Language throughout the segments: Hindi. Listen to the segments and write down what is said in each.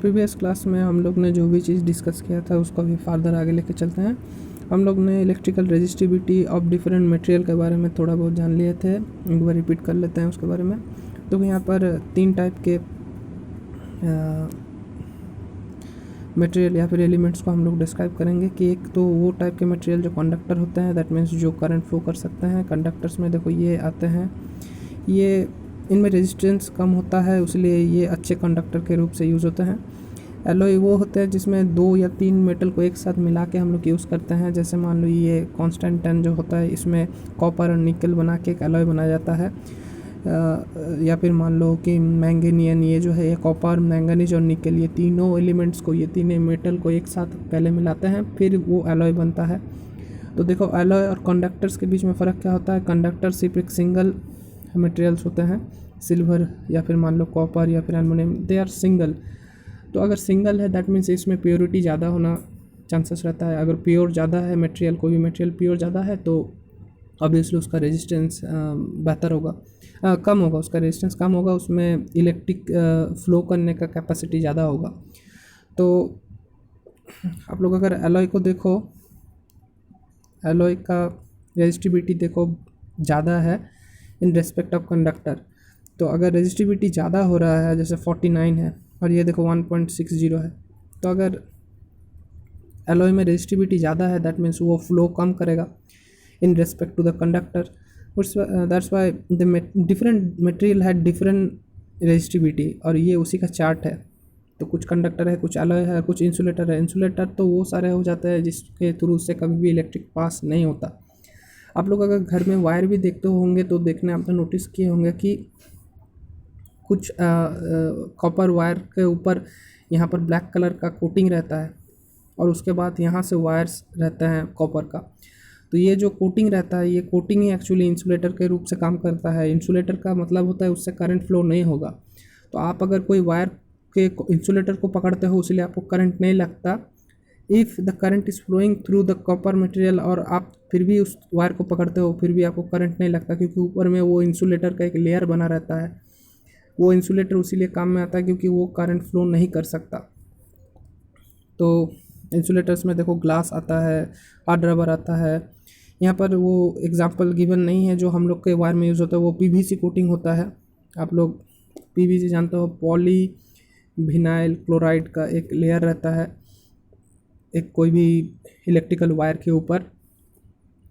प्रीवियस क्लास में हम लोग ने जो भी चीज़ डिस्कस किया था उसको अभी फार्दर आगे लेके चलते हैं। हम लोग ने electrical resistivity of different material के बारे में थोड़ा बहुत जान लिए थे, एक बार रिपीट कर लेते हैं उसके बारे में। तो यहाँ पर 3 टाइप के मटेरियल या फिर एलिमेंट्स को हम लोग डिस्क्राइब करेंगे कि एक तो वो टाइप के मटेरियल जो कंडक्टर होते हैं, दैट मीन्स जो करंट फ्लो कर सकते हैं। कंडक्टर्स में देखो ये आते हैं, ये इनमें रेजिस्टेंस कम होता है, इसलिए ये अच्छे कंडक्टर के रूप से यूज़ होते हैं। एलॉय वो होते हैं जिसमें 2 या 3 मेटल को एक साथ मिला के हम लोग यूज़ करते हैं। जैसे मान लो ये कांस्टेंट 10 जो होता है, इसमें कॉपर और निकल बना के एक एलॉय बनाया जाता है। या फिर मान लो कि मैंगनीज, ये जो है ये कॉपर, मैंगनीज और निकल, ये तीनों एलिमेंट्स को, ये तीनों मेटल को एक साथ पहले मिलाते हैं, फिर वो एलॉय बनता है। तो देखो एलॉय और कंडक्टर्स के बीच में फ़र्क क्या होता है। कंडक्टर सिर्फ एक सिंगल मटेरियल्स होते हैं, सिल्वर या फिर मान लो कॉपर या फिर एल्युमिनियम, दे आर सिंगल। तो अगर सिंगल है दैट मीन्स इसमें प्योरिटी ज़्यादा होना चांसेस रहता है। अगर प्योर ज़्यादा है मटेरियल, कोई भी मटेरियल प्योर ज़्यादा है तो ऑब्वियसली उसका रेजिस्टेंस बेहतर होगा, कम होगा, उसका रेजिस्टेंस कम होगा, उसमें इलेक्ट्रिक फ्लो करने का कैपेसिटी ज़्यादा होगा। तो आप लोग अगर एलॉय को देखो, एलॉय का रेजिस्टिविटी देखो ज़्यादा है इन रेस्पेक्ट ऑफ कंडक्टर। तो अगर रेजिस्टिविटी ज़्यादा हो रहा है, जैसे 49 है और ये देखो 1.60 है, तो अगर एलॉय में रेजिस्टिविटी ज़्यादा है दैट मीन्स वो फ्लो कम करेगा in respect to the conductor. That's why the different material है डिफरेंट रेजिस्टिविटी, और ये उसी का चार्ट है। तो कुछ कंडक्टर है, कुछ एलॉय है, कुछ इंसुलेटर है। इंसुलेटर तो वो सारे हो जाते हैं जिसके थ्रू से कभी भी इलेक्ट्रिक पास नहीं होता। आप लोग अगर घर में वायर भी देखते होंगे तो देखने आपने नोटिस किए होंगे कि कुछ कॉपर वायर के ऊपर यहाँ पर ब्लैक कलर का कोटिंग रहता है और उसके बाद यहाँ से वायर्स रहते हैं कॉपर का। तो ये जो कोटिंग रहता है, ये कोटिंग ही एक्चुअली इंसुलेटर के रूप से काम करता है। इंसुलेटर का मतलब होता है उससे करंट फ्लो नहीं होगा। तो आप अगर कोई वायर के इंसुलेटर को पकड़ते हो इसलिए आपको करंट नहीं लगता। If the current is flowing through the copper material और आप फिर भी उस वायर को पकड़ते हो फिर भी आपको करंट नहीं लगता, क्योंकि ऊपर में वो इंसुलेटर का एक लेयर बना रहता है। वो इंसुलेटर उसीलिए काम में आता है क्योंकि वो करंट फ्लो नहीं कर सकता। तो इंसुलेटर्स में देखो ग्लास आता है, हार्ड रबर आता है। यहाँ पर वो एग्जांपल गिवन नहीं है जो हम लोग के वायर में यूज़ होता है, वो पीवीसी कोटिंग होता है। आप लोग पीवीसी जानते हो, पॉली विनाइल क्लोराइड का एक लेयर रहता है एक कोई भी इलेक्ट्रिकल वायर के ऊपर।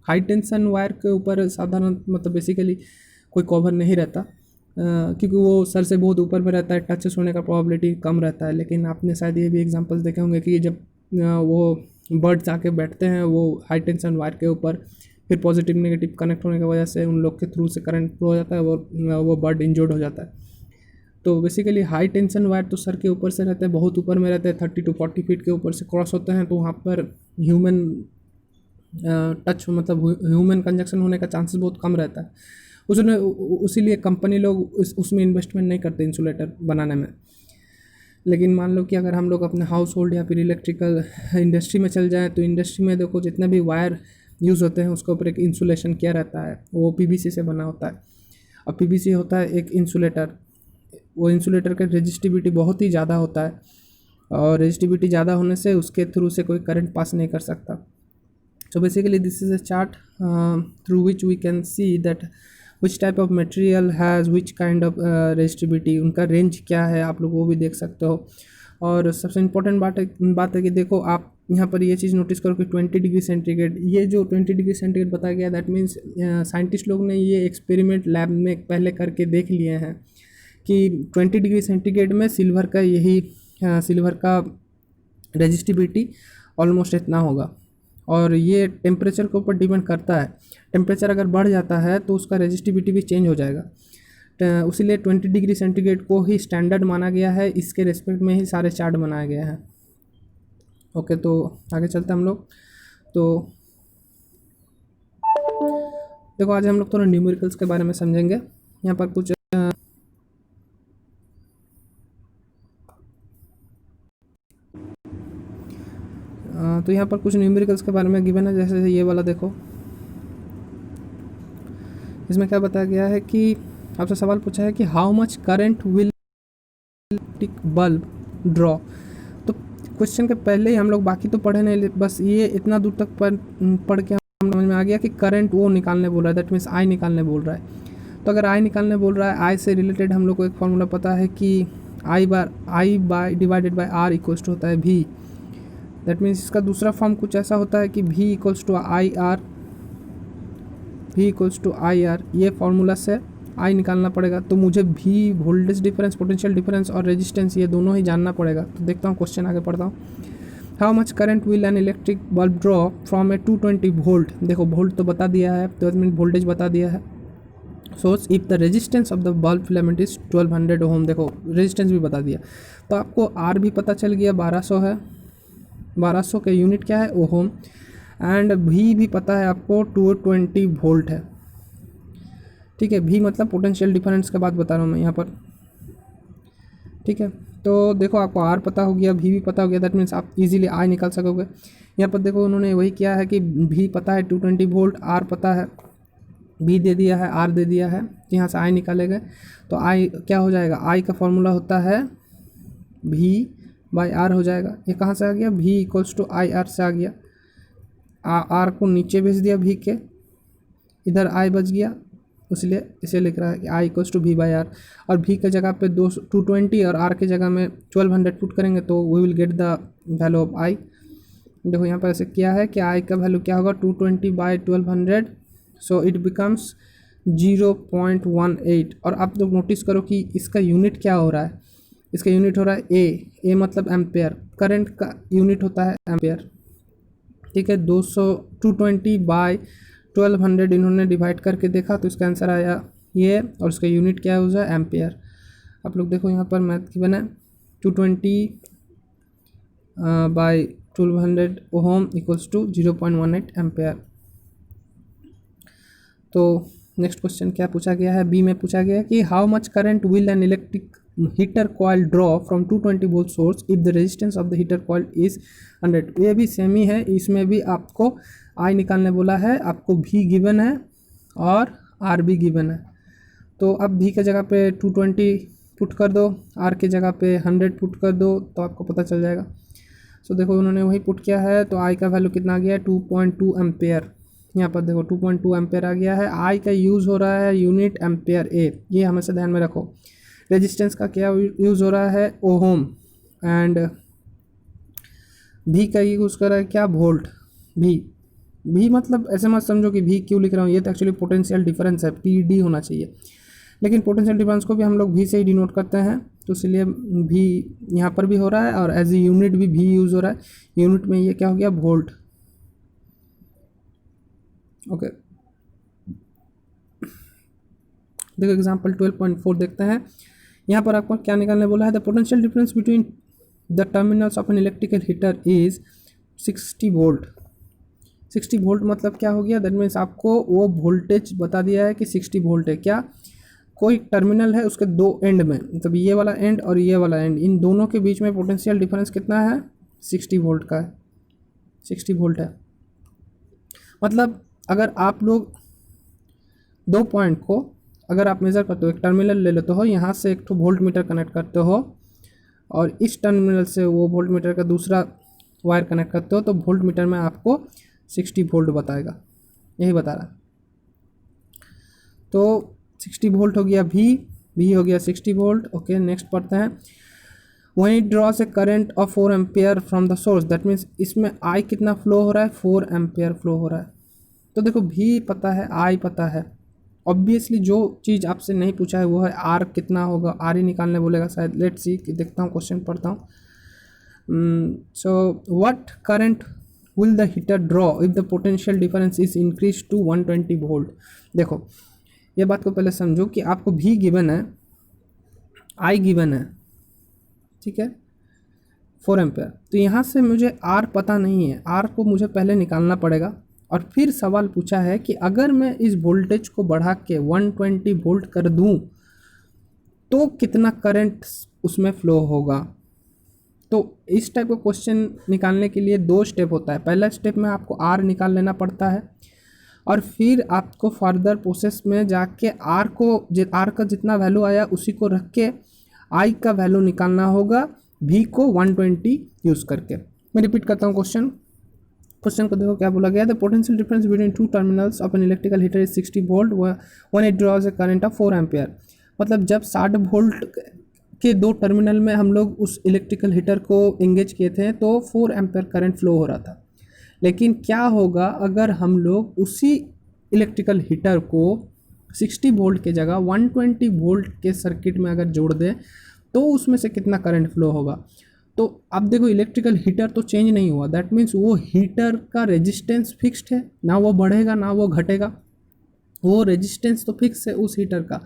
हाई टेंशन वायर के ऊपर साधारण मतलब बेसिकली कोई कवर नहीं रहता, क्योंकि वो सर से बहुत ऊपर में रहता है, टचेस होने का प्रोबेबिलिटी कम रहता है। लेकिन आपने शायद ये भी एग्जांपल्स देखे होंगे कि जब वो बर्ड्स आके बैठते हैं वो हाई टेंशन वायर के ऊपर, फिर पॉजिटिव नेगेटिव कनेक्ट होने की वजह से उन लोग के थ्रू से करंट फ्लो हो जाता है, वो बर्ड इंजर्ड हो जाता है। तो बेसिकली हाई टेंशन वायर तो सर के ऊपर से रहते हैं, बहुत ऊपर में रहते हैं, 30 to 40 फीट के ऊपर से क्रॉस होते हैं। तो वहाँ पर ह्यूमन टच मतलब ह्यूमन कंजक्शन होने का चांसेस बहुत कम रहता है उसमें। उसीलिए कंपनी लोग उसमें इन्वेस्टमेंट नहीं करते इंसुलेटर बनाने में। लेकिन मान लो कि अगर हम लोग अपने हाउस होल्ड या फिर इलेक्ट्रिकल इंडस्ट्री में चल जाएँ तो इंडस्ट्री में देखो जितने भी वायर यूज़ होते हैं उसके ऊपर एक इंसुलेशन किया रहता है, वो पीवीसी से बना होता है। और पीवीसी होता है एक इंसुलेटर, वो इंसुलेटर का रेजिस्टिविटी बहुत ही ज़्यादा होता है और रेजिस्टिविटी ज़्यादा होने से उसके थ्रू से कोई करंट पास नहीं कर सकता। So basically this is a chart through which we can see that which type of material has which kind of resistivity, उनका रेंज क्या है आप लोग वो भी देख सकते हो। और सबसे इम्पोर्टेंट बात है कि देखो आप यहाँ पर ये चीज़ नोटिस करो कि 20 डिग्री सेंटीग्रेड, ये जो 20 डिग्री सेंटीग्रेड बताया गया दैट मीन्स साइंटिस्ट लोग ने ये एक्सपेरिमेंट लैब में पहले करके देख लिए हैं कि 20 डिग्री सेंटीग्रेड में सिल्वर का रेजिस्टिविटी ऑलमोस्ट इतना होगा। और ये टेम्परेचर के ऊपर डिपेंड करता है, टेम्परेचर अगर बढ़ जाता है तो उसका रेजिस्टिविटी भी चेंज हो जाएगा। उसीलिए 20 डिग्री सेंटीग्रेड को ही स्टैंडर्ड माना गया है, इसके रेस्पेक्ट में ही सारे चार्ट बनाया गया है। ओके, तो आगे चलते हैं हम लोग। तो देखो आज हम लोग थोड़ा न्यूमेरिकल्स के बारे में समझेंगे। यहाँ पर कुछ तो यहाँ पर कुछ न्यूमेरिकल्स के बारे में गिवन है, जैसे ये वाला देखो, इसमें क्या बताया गया है कि आपसे सवाल पूछा है कि how much current will bulb draw. तो क्वेश्चन के पहले ही हम लोग बाकी तो पढ़े नहीं, बस ये इतना दूर तक पढ़ के हम समझ में आ गया कि करंट वो निकालने बोल रहा है, दैट मीन्स आई निकालने बोल रहा है। तो अगर आई निकालने बोल रहा है, आई से रिलेटेड हम लोग को एक फॉर्मूला पता है कि I by divided by R equals to होता है भी। दैट मीन्स इसका दूसरा फॉर्म कुछ ऐसा होता है कि भी इक्वल्स टू आई आर, भी इक्वल्स टू आई आर। ये फार्मूला से आई निकालना पड़ेगा। तो मुझे भी वोल्टेज डिफरेंस, पोटेंशियल डिफरेंस और रेजिस्टेंस ये दोनों ही जानना पड़ेगा। तो देखता हूँ क्वेश्चन आगे पढ़ता हूँ। How much current will an electric bulb draw from A 220 volt. देखो वोल्ट तो बता दिया है, तो मीन वोल्टेज बता दिया है। So if the resistance of the bulb filament is 1200 ओम, देखो रेजिस्टेंस भी बता दिया। तो आपको आर भी पता चल गया 1200 है, 1200 के यूनिट क्या है ओम, एंड भी पता है आपको 220 वोल्ट है। ठीक है, भी मतलब पोटेंशियल डिफरेंस के बाद बता रहा हूँ मैं यहाँ पर। ठीक है, तो देखो आपको आर पता हो गया, भी पता हो गया, दैट मीन्स आप इजीली आई निकाल सकोगे। यहाँ पर देखो उन्होंने वही किया है कि भी पता है 220 वोल्ट, आर पता है, भी दे दिया है, आर दे दिया है, यहाँ से आई निकाले गए। तो आई क्या हो जाएगा, आई का फॉर्मूला होता है भी बाय आर हो जाएगा। ये कहाँ से आ गया, भी इक्वल्स टू आई आर से आ गया। आर को नीचे भेज दिया भी के, इधर आई बच गया, इसलिए इसे लिख रहा है कि आई इक्वल्स टू भी बाई आर। और भी के जगह पे 220 और आर के जगह में 1200 पुट करेंगे तो we will get the value of I. देखो यहाँ पर ऐसे किया है कि आई का वैल्यू क्या होगा 220 बाई 1200, सो इट बिकम्स 0.18। और आप लोग नोटिस करो कि इसका यूनिट क्या हो रहा है, इसका यूनिट हो रहा है ए मतलब एम्पेयर, करंट का यूनिट होता है एम्पेयर। ठीक है, 220 बाई 1200 इन्होंने डिवाइड करके देखा तो इसका आंसर आया ये, और उसका यूनिट क्या है उसका एम्पेयर। आप लोग देखो यहाँ पर मैथ की बना 220 by 1200 ohm equals to 0.18 ampere. तो नेक्स्ट क्वेश्चन क्या पूछा गया है, बी में पूछा गया है कि how much current will an electric heater coil draw from 220 volt source if the resistance of the heater coil is 100। ये भी सेम ही है, इसमें भी आपको आई निकालने बोला है, आपको भी गिवन है और आर भी गिवन है। तो अब भी के जगह पे 220 पुट कर दो, आर के जगह पे 100 पुट कर दो, तो आपको पता चल जाएगा। सो देखो उन्होंने वही पुट किया है, तो आई का वैल्यू कितना आ गया है 2.2 एम्पेयर। यहाँ पर देखो 2.2 एम्पेयर आ गया है। आई का यूज़ हो रहा है यूनिट एम्पेयर ए, ये हमेशा ध्यान में रखो। रेजिस्टेंस का क्या यूज़ हो रहा है ओम, एंड भी का यूज़ कर रहा है क्या वोल्ट। भी मतलब ऐसे मत समझो कि भी क्यों लिख रहा हूँ, ये तो एक्चुअली पोटेंशियल डिफरेंस है, पी होना चाहिए, लेकिन पोटेंशियल डिफरेंस को भी हम लोग भी से ही डिनोट करते हैं, तो इसलिए भी यहाँ पर भी हो रहा है और एज ए यूनिट भी यूज़ हो रहा है। यूनिट में ये क्या हो गया वोल्ट। ओके, देखो एग्जांपल 12.4 देखते हैं। यहाँ पर आपको क्या निकालने बोला है, the potential difference between the terminals of an electrical heater is 60 volt. 60 volt मतलब क्या हो गया, दैट मीन्स आपको वो वोल्टेज बता दिया है कि 60 वोल्ट है। क्या कोई टर्मिनल है उसके दो एंड में, मतलब ये वाला एंड और ये वाला एंड, इन दोनों के बीच में पोटेंशियल डिफरेंस कितना है 60 वोल्ट का है, 60 वोल्ट है। मतलब अगर आप लोग दो पॉइंट को अगर आप मेज़र करते हो, एक टर्मिनल ले लेते हो, यहाँ से एक तो वोल्ट मीटर कनेक्ट करते हो और इस टर्मिनल से वो वोल्ट मीटर का दूसरा वायर कनेक्ट करते हो, तो वोल्ट मीटर में आपको 60 वोल्ट बताएगा, यही बता रहा है। तो 60 वोल्ट हो गया भी हो गया 60 वोल्ट। ओके, नेक्स्ट पढ़ते हैं। When it draws a current of 4 ampere from the source, that means इसमें आई कितना फ्लो हो रहा है 4 एम्पेयर फ्लो हो रहा है। तो देखो भी पता है, आई पता है, ऑब्वियसली जो चीज़ आपसे नहीं पूछा है वो है आर कितना होगा, आर ही निकालने बोलेगा शायद। लेट्स सी, देखता हूँ क्वेश्चन पढ़ता हूँ। So what current will the heater draw if the potential difference is increase to 120 volt. देखो ये बात को पहले समझो कि आपको भी गिवन है, आई गिवन है, ठीक है 4 एम्पेयर। तो यहाँ से मुझे आर पता नहीं है, आर को मुझे पहले निकालना पड़ेगा। और फिर सवाल पूछा है कि अगर मैं इस वोल्टेज को बढ़ा के 120 वोल्ट कर दूं तो कितना करंट उसमें फ्लो होगा। तो इस टाइप का क्वेश्चन निकालने के लिए 2 स्टेप होता है। पहला स्टेप में आपको आर निकाल लेना पड़ता है और फिर आपको फर्दर प्रोसेस में जाके आर का जितना वैल्यू आया उसी को रख के आई का वैल्यू निकालना होगा, V को 120 यूज़ करके। मैं रिपीट करता हूँ क्वेश्चन को देखो क्या बोला गया। The potential difference between two terminals of an electrical heater is 60 volt when it draws a current of 4 ampere. मतलब जब 60 वोल्ट के दो टर्मिनल में हम लोग उस इलेक्ट्रिकल हीटर को एंगेज किए थे तो 4 एम्पियर करंट फ्लो हो रहा था। लेकिन क्या होगा अगर हम लोग उसी इलेक्ट्रिकल हीटर को 60 वोल्ट के जगह 120 वोल्ट के सर्किट में अगर जोड़ दें तो उसमें से कितना करंट फ्लो होगा। तो अब देखो इलेक्ट्रिकल हीटर तो चेंज नहीं हुआ, दैट मीन्स वो हीटर का रेजिस्टेंस फिक्स्ड है, ना वो बढ़ेगा ना वो घटेगा, वो रेजिस्टेंस तो फिक्स है उस हीटर का।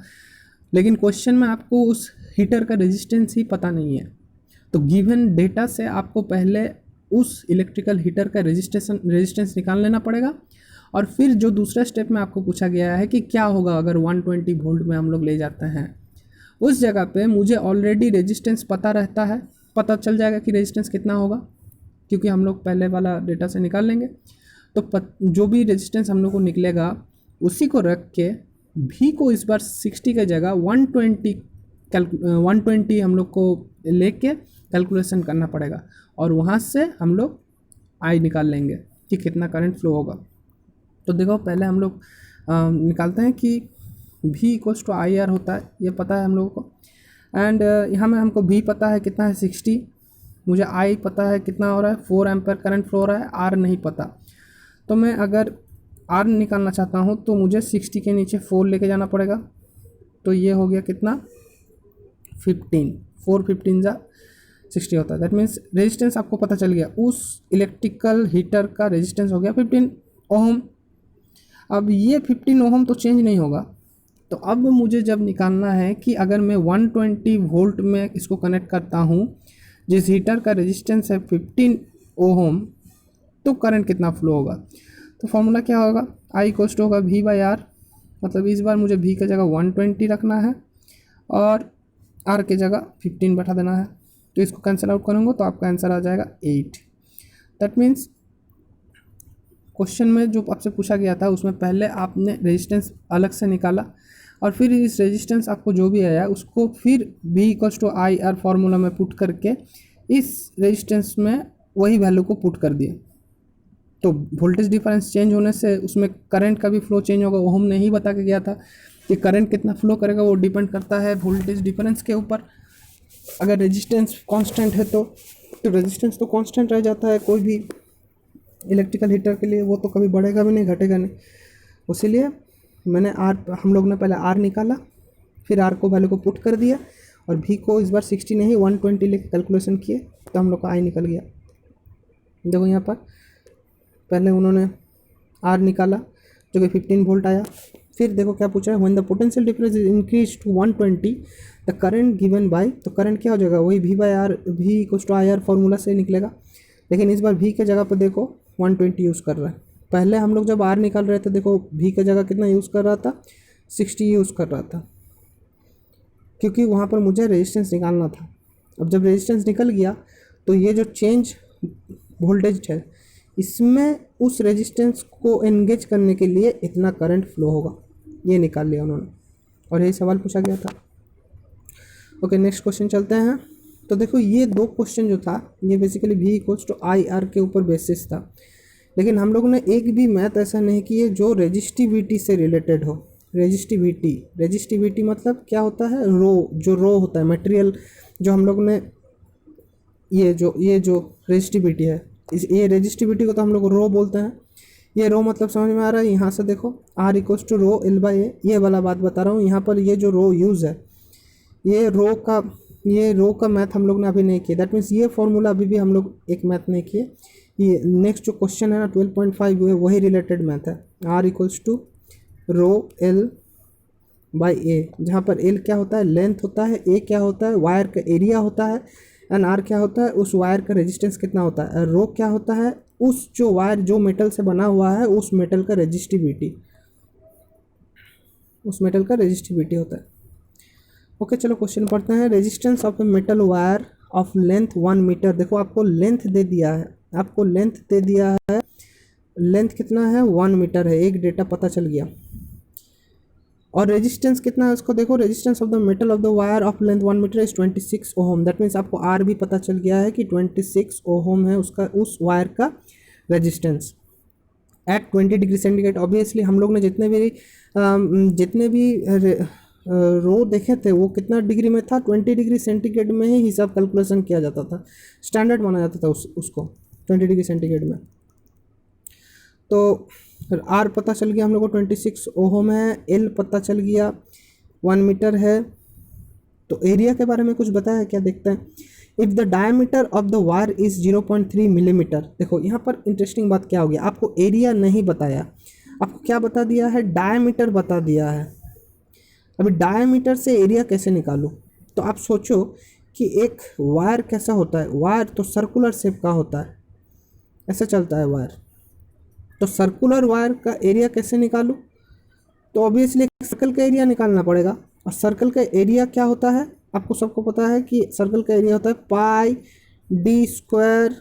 लेकिन क्वेश्चन में आपको उस हीटर का रेजिस्टेंस ही पता नहीं है, तो गिवन डेटा से आपको पहले उस इलेक्ट्रिकल हीटर का रेजिस्टेंस निकाल लेना पड़ेगा। और फिर जो दूसरा स्टेप में आपको पूछा गया है कि क्या होगा अगर 120 वोल्ट में हम लोग ले जाते हैं, उस जगह पे मुझे ऑलरेडी रेजिस्टेंस पता रहता है, पता चल जाएगा कि रेजिस्टेंस कितना होगा क्योंकि हम लोग पहले वाला डेटा से निकाल लेंगे। तो जो भी रेजिस्टेंस हम लोग को निकलेगा उसी को रख के भी को इस बार 60 की जगह 120 हम लोग को लेके कैलकुलेशन करना पड़ेगा और वहाँ से हम लोग आई निकाल लेंगे कि कितना करंट फ्लो होगा। तो देखो पहले हम लोग निकालते हैं कि V equals to I R होता है, ये पता है हम लोगों को। एंड यहाँ में हमको V पता है कितना है 60, मुझे I पता है कितना हो रहा है 4 एम्पेयर करंट फ्लो हो रहा है, R नहीं पता। तो मैं अगर R निकालना चाहता हूँ तो मुझे 60 के नीचे 4 लेके जाना पड़ेगा। तो ये हो गया कितना 15, 4 15 जा 60 होता है। दैट मीन्स रेजिस्टेंस आपको पता चल गया, उस इलेक्ट्रिकल हीटर का रेजिस्टेंस हो गया 15 ओहम। अब ये 15 ओहम तो चेंज नहीं होगा। तो अब मुझे जब निकालना है कि अगर मैं 120 वोल्ट में इसको कनेक्ट करता हूँ जिस हीटर का रेजिस्टेंस है 15 ओहम, तो करंट कितना फ्लो होगा। तो फॉर्मूला क्या होगा, आई कोस्ट होगा V बाई आर। मतलब इस बार मुझे V की जगह 120 रखना है और R की जगह 15 बैठा देना है। तो इसको कैंसिल आउट करूँगा तो आपका आंसर आ जाएगा 8। दैट मीन्स क्वेश्चन में जो आपसे पूछा गया था उसमें पहले आपने रेजिस्टेंस अलग से निकाला और फिर इस रेजिस्टेंस आपको जो भी आया उसको फिर V equals to I R formula में पुट करके इस रेजिस्टेंस में वही वैल्यू को पुट कर दिया। तो वोल्टेज डिफरेंस चेंज होने से उसमें करंट का भी फ्लो चेंज होगा। वो हमने ही बता के गया था कि करंट कितना फ्लो करेगा वो डिपेंड करता है वोल्टेज डिफरेंस के ऊपर। अगर रेजिस्टेंस कांस्टेंट है तो रेजिस्टेंस तो कांस्टेंट रह जाता है कोई भी इलेक्ट्रिकल हीटर के लिए, वो तो कभी बढ़ेगा भी नहीं घटेगा नहीं। इसीलिए मैंने हम लोग ने पहले R निकाला, फिर R को वैल्यू को पुट कर दिया और V को इस बार 60 नहीं 120 लेके कैलकुलेशन किए तो हम लोग का I निकल गया। देखो यहाँ पर पहले उन्होंने R निकाला जो कि 15 वोल्ट आया। फिर देखो क्या पूछा है, when the potential difference is increase to 120 the current given by. तो करंट क्या हो जाएगा, वही V by R, V equals to I R formula से निकलेगा। लेकिन इस बार V के जगह पर देखो 120 यूज़ कर रहा है। पहले हम लोग जब R निकाल रहे थे देखो V के जगह कितना यूज़ कर रहा था, 60 यूज़ कर रहा था क्योंकि वहाँ पर मुझे रेजिस्टेंस निकालना था। अब जब रेजिस्टेंस निकल गया तो ये जो चेंज वोल्टेज है इसमें उस रेजिस्टेंस को एंगेज करने के लिए इतना करंट फ्लो होगा, ये निकाल लिया उन्होंने और यही सवाल पूछा गया था। ओके नेक्स्ट क्वेश्चन चलते हैं। तो देखो ये दो क्वेश्चन जो था ये basically V equals to I R के ऊपर बेसिस था, लेकिन हम लोगों ने एक भी मैथ ऐसा नहीं किए जो रेजिस्टिविटी से रिलेटेड हो। रेजिस्टिविटी मतलब क्या होता है, रो होता है मटेरियल, जो हम लोग ने ये जो रेजिस्टिविटी है ये रेजिस्टिविटी को तो हम लोग रो बोलते हैं। ये रो मतलब समझ में आ रहा है, यहाँ से देखो R equals to rho L by A, ये वाला बात बता रहा हूँ। यहाँ पर ये जो रो यूज़ है ये रो का मैथ हम लोग ने अभी नहीं किया। दैट मीन्स ये फॉर्मूला अभी भी हम लोग एक मैथ नहीं किए। ये नेक्स्ट जो क्वेश्चन है ना 12.5 वही रिलेटेड मैथ है। R equals to rho L by A, जहाँ पर L क्या होता है लेंथ होता है, A क्या होता है वायर का एरिया होता है, एंड R क्या होता है उस वायर का रेजिस्टेंस कितना होता है, रो क्या होता है उस जो वायर जो मेटल से बना हुआ है उस मेटल का रेजिस्टिविटी होता है। ओके चलो क्वेश्चन पढ़ते हैं। Resistance of a metal wire of length 1 metre. देखो आपको लेंथ दे दिया है, लेंथ कितना है 1 मीटर है, एक डेटा पता चल गया। और रेजिस्टेंस कितना है उसको देखो, resistance of the metal of the wire of length 1 metre is 26 ohm. That means आपको आर भी पता चल गया है कि 26 ओहम है उसका, उस वायर का resistance at 20 degree centigrade. Obviously हम लोग ने जितने भी रो देखे थे वो कितना डिग्री में था, 20 डिग्री सेंटीग्रेड में ही हिसाब कैलकुलेशन किया जाता था, स्टैंडर्ड माना जाता था उसको 20 डिग्री सेंटीग्रेड में। तो आर पता चल गया हम लोग को 26 ओहम है, एल पता चल गया 1 मीटर है। तो एरिया के बारे में कुछ बताया क्या, देखते हैं। If the diameter of the wire is 0.3 millimetre. देखो यहाँ पर इंटरेस्टिंग बात क्या हो गया, आपको एरिया नहीं बताया, आपको क्या बता दिया है, डायमीटर बता दिया है। अभी डायमीटर से एरिया कैसे निकालूं, तो आप सोचो कि एक वायर कैसा होता है, वायर तो सर्कुलर शेप का होता है, ऐसे चलता है वायर, तो सर्कुलर वायर का एरिया कैसे निकालूं, तो ऑब्वियसली सर्कल का एरिया निकालना पड़ेगा। और सर्कल का एरिया क्या होता है, आपको सबको पता है कि सर्कल का एरिया होता है पाई डी स्क्वायर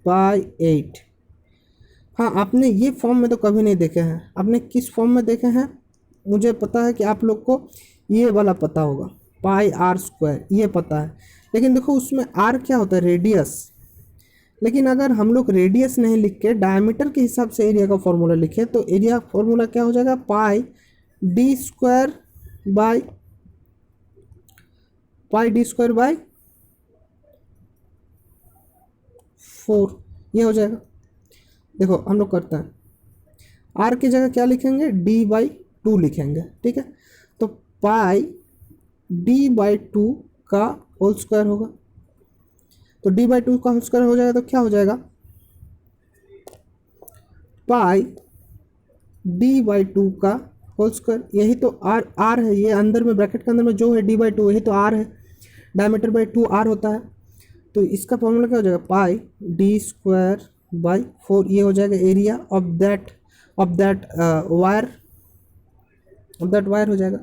बाई 8। हाँ, आपने ये फॉर्म में तो कभी नहीं देखे हैं, आपने किस फॉर्म में देखे हैं, मुझे पता है कि आप लोग को ये वाला पता होगा, पाई आर स्क्वायर, ये पता है। लेकिन देखो उसमें आर क्या होता है, रेडियस। लेकिन अगर हम लोग रेडियस नहीं लिख के डायमीटर के हिसाब से एरिया का फॉर्मूला लिखे तो एरिया फॉर्मूला क्या हो जाएगा, पाई डी स्क्वायर बाई 4, ये हो जाएगा। देखो हम लोग करते हैं, आर की जगह क्या लिखेंगे, d/2 लिखेंगे, ठीक है। तो पाई d/2 का होल स्क्वायर होगा, तो d/2 का होल स्क्वायर हो जाएगा तो क्या हो जाएगा, पाई d/2 का होल स्क्वायर। यही तो आर है, ये अंदर में ब्रैकेट के अंदर में जो है d/2 यही तो आर है, डायमीटर बाई 2 आर होता है। तो इसका फॉर्मूला क्या हो जाएगा, पाई डी स्क्वायर बाई 4, ये हो जाएगा एरिया ऑफ दैट वायर हो जाएगा।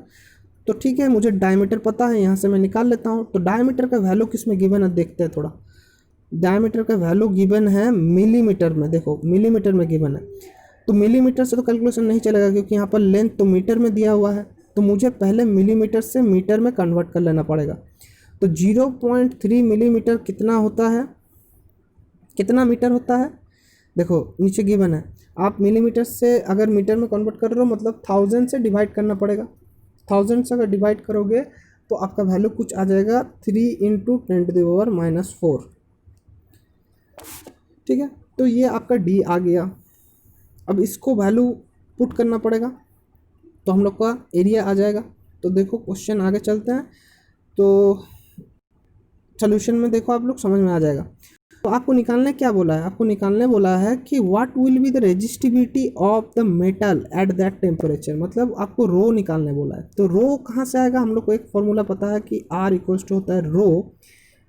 तो ठीक है, मुझे डायमीटर पता है, यहाँ से मैं निकाल लेता हूँ। तो डायमीटर का वैल्यू किस में गिवन है देखते हैं थोड़ा। डायमीटर का वैल्यू गिवन है मिलीमीटर में, देखो मिलीमीटर में गिवन है। तो मिलीमीटर से तो कैलकुलेशन नहीं चलेगा क्योंकि यहाँ पर लेंथ तो मीटर में दिया हुआ है, तो मुझे पहले मिलीमीटर से मीटर में कन्वर्ट कर लेना पड़ेगा। तो 0.3 मिलीमीटर कितना होता है, कितना मीटर होता है, देखो नीचे गिवन है। आप मिलीमीटर से अगर मीटर में कन्वर्ट कर रहे हो मतलब 1000 से डिवाइड करना पड़ेगा। 1000 से अगर डिवाइड करोगे तो आपका वैल्यू कुछ आ जाएगा 3 × 10⁻⁻4, ठीक है। तो ये आपका डी आ गया। अब इसको वैल्यू पुट करना पड़ेगा तो हम लोग का एरिया आ जाएगा। तो देखो क्वेश्चन आगे चलते हैं, तो सोल्यूशन में देखो आप लोग समझ में आ जाएगा। तो आपको निकालने क्या बोला है, आपको निकालने बोला है कि what will be the resistivity of the metal at that temperature, मतलब आपको रो निकालने बोला है। तो रो कहाँ से आएगा, हम लोग को एक फॉर्मूला पता है कि R = होता है रो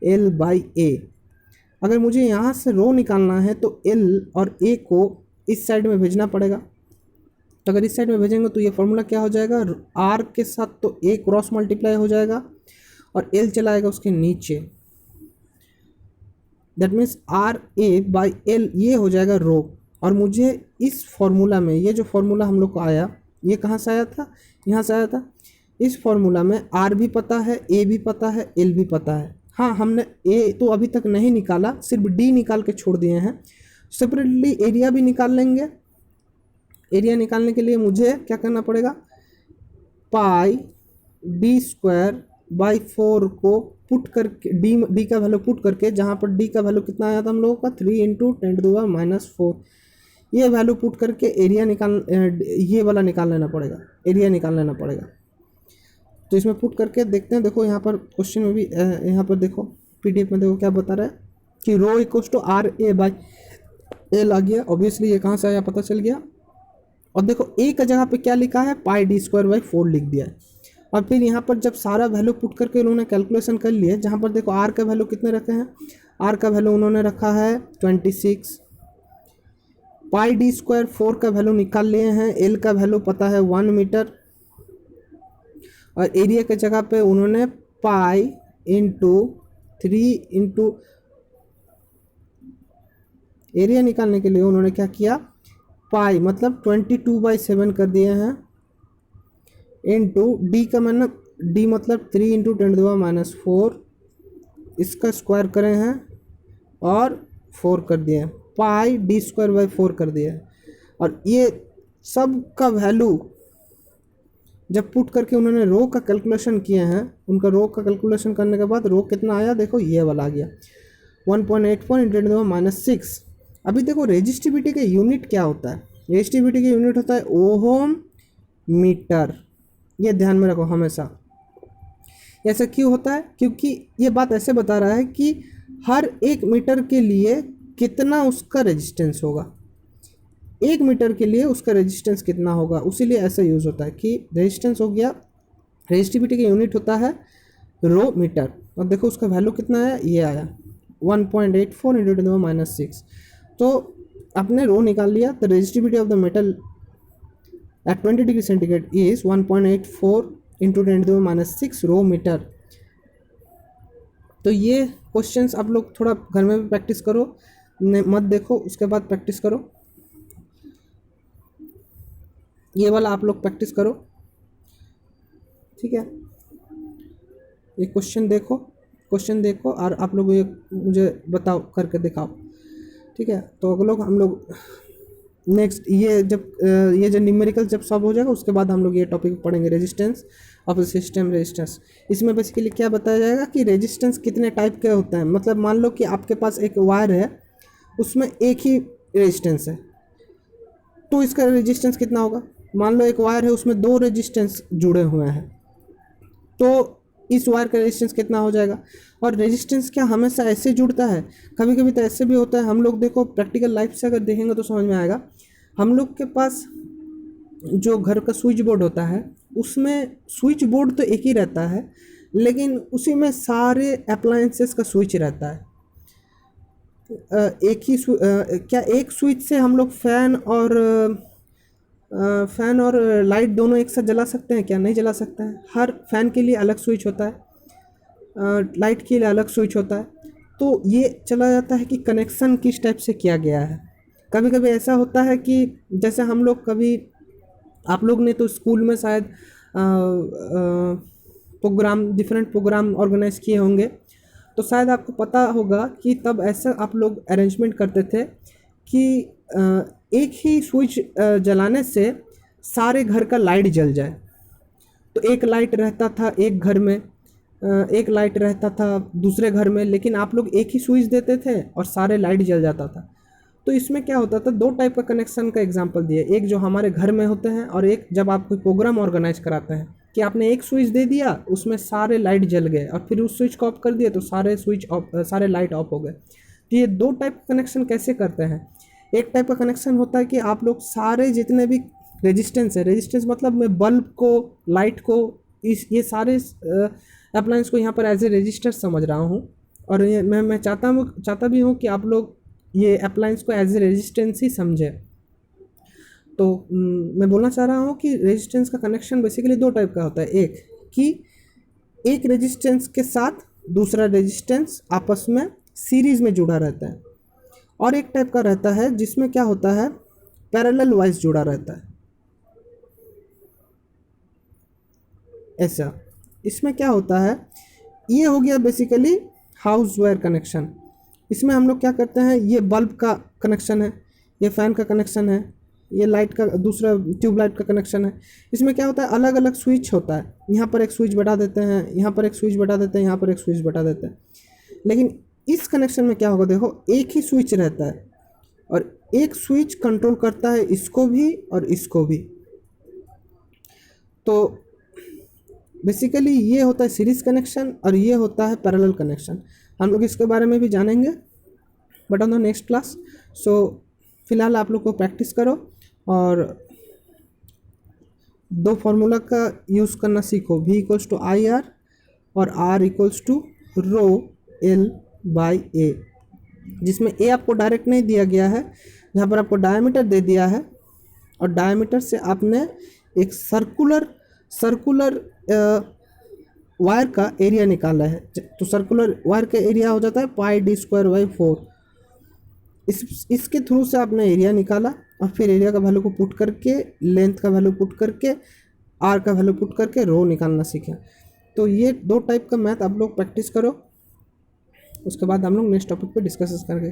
L/A। अगर मुझे यहाँ से रो निकालना है तो L और A को इस साइड में भेजना पड़ेगा। तो अगर इस साइड में भेजेंगे तो ये फॉर्मूला क्या हो जाएगा, R के साथ तो A क्रॉस मल्टीप्लाई हो जाएगा और L चला आएगा उसके नीचे। दैट मीन्स RA/L ये हो जाएगा रो। और मुझे इस फॉर्मूला में, ये जो फॉर्मूला हम लोग को आया ये कहाँ से आया था, यहाँ से आया था। इस फॉर्मूला में R भी पता है, A भी पता है, L भी पता है। हाँ, हमने A तो अभी तक नहीं निकाला, सिर्फ D निकाल के छोड़ दिए हैं। सेपरेटली एरिया भी निकाल लेंगे। एरिया निकालने के लिए मुझे क्या करना पड़ेगा, पाई d² 4 को पुट करके डी का वैल्यू पुट करके, जहाँ पर डी का वैल्यू कितना आया था हम लोगों का 3 × 10⁻⁴, ये वैल्यू पुट करके एरिया ये वाला निकाल लेना पड़ेगा, एरिया निकाल लेना पड़ेगा। तो इसमें पुट करके देखते हैं। देखो यहाँ पर क्वेश्चन में भी यहाँ पर देखो PDF में देखो क्या बता रहा है कि रो = RA/L आ गया। ऑब्वियसली ये कहाँ से आया पता चल गया। और देखो A का जगह पे क्या लिखा है, पाई d² 4 लिख दिया है। और फिर यहाँ पर जब सारा वैल्यू पुट करके उन्होंने कैलकुलेशन कर लिए, जहाँ पर देखो R का वैल्यू कितने रखे हैं, R का वैल्यू उन्होंने रखा है 26, पाई d² 4 का वैल्यू निकाल लिए हैं, L का वैल्यू पता है 1 मीटर, और एरिया के जगह पे उन्होंने पाई × 3 एरिया निकालने के लिए उन्होंने क्या किया, पाई मतलब 22/7 कर दिए हैं इंटू डी का मतलब डी मतलब 3 इंटू 10⁻⁻4, इसका स्क्वायर करें हैं और 4 कर दिए हैं, पाई डी स्क्वायर बाई 4 कर दिया है। और ये सब का वैल्यू जब पुट करके उन्होंने रो का कैलकुलेशन किए हैं, उनका रो का कैलकुलेशन करने के बाद रो कितना आया, देखो ये वाला आ गया 1.84 इंटू 10⁻6। अभी देखो रेजिस्टिविटी के यूनिट क्या होता है, रेजिस्टिविटी का यूनिट होता है ओहम मीटर, ये ध्यान में रखो हमेशा। ऐसा क्यों होता है, क्योंकि ये बात ऐसे बता रहा है कि हर 1 मीटर के लिए कितना उसका रेजिस्टेंस होगा, 1 मीटर के लिए उसका रेजिस्टेंस कितना होगा, उसीलिए ऐसा यूज़ होता है कि रेजिस्टेंस हो गया, रेजिस्टिविटी का यूनिट होता है रो मीटर। और देखो उसका वैल्यू कितना आया, ये आया 1.84 इंटू 10⁻6। तो आपने रो निकाल लिया, the resistivity of the metal at 20 degree centigrade is 1.84 into 10⁻6 rho metre. तो ये क्वेश्चंस आप लोग थोड़ा घर में भी प्रैक्टिस करो, मत देखो उसके बाद प्रैक्टिस करो, ये वाला आप लोग प्रैक्टिस करो, ठीक है। ये क्वेश्चन देखो और आप लोग ये मुझे बताओ, करके दिखाओ, ठीक है। तो अगले लोग हम लोग नेक्स्ट ये जो न्यूमेरिकल जब सॉल्व हो जाएगा उसके बाद हम लोग ये टॉपिक पढ़ेंगे, रेजिस्टेंस ऑफ सिस्टम रेजिस्टेंस। इसमें बेसिकली क्या बताया जाएगा कि रेजिस्टेंस कितने टाइप के होते हैं। मतलब मान लो कि आपके पास एक वायर है, उसमें एक ही रेजिस्टेंस है, तो इसका रेजिस्टेंस कितना होगा। मान लो एक वायर है, उसमें 2 रेजिस्टेंस जुड़े हुए हैं, तो इस वायर का रेजिस्टेंस कितना हो जाएगा। और रेजिस्टेंस क्या हमेशा ऐसे जुड़ता है, कभी कभी तो ऐसे भी होता है। हम लोग देखो प्रैक्टिकल लाइफ से अगर देखेंगे तो समझ में आएगा। हम लोग के पास जो घर का स्विच बोर्ड होता है, उसमें स्विच बोर्ड तो एक ही रहता है, लेकिन उसी में सारे अप्लायंसेस का स्विच रहता है। एक ही क्या एक स्विच से हम लोग फ़ैन और लाइट दोनों एक साथ जला सकते हैं क्या, नहीं जला सकते हैं। हर फ़ैन के लिए अलग स्विच होता है, लाइट के लिए अलग स्विच होता है। तो ये चला जाता है कि कनेक्शन किस टाइप से किया गया है। कभी कभी ऐसा होता है कि जैसे हम लोग कभी, आप लोग ने तो स्कूल में शायद प्रोग्राम, डिफरेंट प्रोग्राम ऑर्गेनाइज किए होंगे, तो शायद आपको पता होगा कि तब ऐसा आप लोग अरेंजमेंट करते थे कि एक ही स्विच जलाने से सारे घर का लाइट जल जाए। तो एक लाइट रहता था एक घर में, एक लाइट रहता था दूसरे घर में, लेकिन आप लोग एक ही स्विच देते थे और सारे लाइट जल जाता था। तो इसमें क्या होता था, 2 टाइप का कनेक्शन का एग्जांपल दिए, एक जो हमारे घर में होते हैं और एक जब आप कोई प्रोग्राम ऑर्गेनाइज कराते हैं कि आपने एक स्विच दे दिया, उसमें सारे लाइट जल गए, और फिर उस स्विच को ऑफ कर दिया तो सारे लाइट ऑफ हो गए। तो ये 2 टाइप का कनेक्शन कैसे करते हैं। एक टाइप का कनेक्शन होता है कि आप लोग सारे जितने भी रेजिस्टेंस है, रेजिस्टेंस मतलब मैं बल्ब को, लाइट को, ये सारे अप्लायंस को यहाँ पर एज ए रजिस्टर समझ रहा हूँ। और ये मैं चाहता भी हूँ कि आप लोग ये अप्लायंस को एज ए रेजिस्टेंस ही समझे। तो मैं बोलना चाह रहा हूँ कि रेजिस्टेंस का कनेक्शन बेसिकली 2 टाइप का होता है। एक कि एक रेजिस्टेंस के साथ दूसरा रेजिस्टेंस आपस में सीरीज में जुड़ा रहता है, और एक टाइप का रहता है जिसमें क्या होता है, पैरेलल वाइज जुड़ा रहता है। ऐसा इसमें क्या होता है, ये हो गया बेसिकली हाउस वायर कनेक्शन। इसमें हम लोग क्या करते हैं, ये बल्ब का कनेक्शन है, ये फ़ैन का कनेक्शन है, ये लाइट का दूसरा ट्यूबलाइट का कनेक्शन है। इसमें क्या होता है, अलग अलग स्विच होता है, यहाँ पर एक स्विच बढ़ा देते हैं, यहाँ पर एक स्विच बढ़ा देते हैं, यहाँ पर एक स्विच बढ़ा देते हैं। लेकिन इस कनेक्शन में क्या होगा, देखो एक ही स्विच रहता है और एक स्विच कंट्रोल करता है इसको भी और इसको भी। तो बेसिकली ये होता है सीरीज कनेक्शन और ये होता है पैरेलल कनेक्शन। हम लोग इसके बारे में भी जानेंगे but on the next class. So फिलहाल आप लोग को प्रैक्टिस करो और 2 फार्मूला का यूज़ करना सीखो, V=IR और R=ρL/A, जिसमें A आपको डायरेक्ट नहीं दिया गया है, जहाँ पर आपको डायमीटर दे दिया है और डायमीटर से आपने एक सर्कुलर वायर का एरिया निकाला है। तो सर्कुलर वायर का एरिया हो जाता है πd²/4। इसके थ्रू से आपने एरिया निकाला और फिर एरिया का वैल्यू को पुट करके, लेंथ का वैल्यू पुट करके आर का वैल्यू पुट करके रो निकालना सीखें। तो ये 2 टाइप का मैथ आप लोग प्रैक्टिस करो, उसके बाद हम लोग नेक्स्ट टॉपिक पे डिस्कस करेंगे।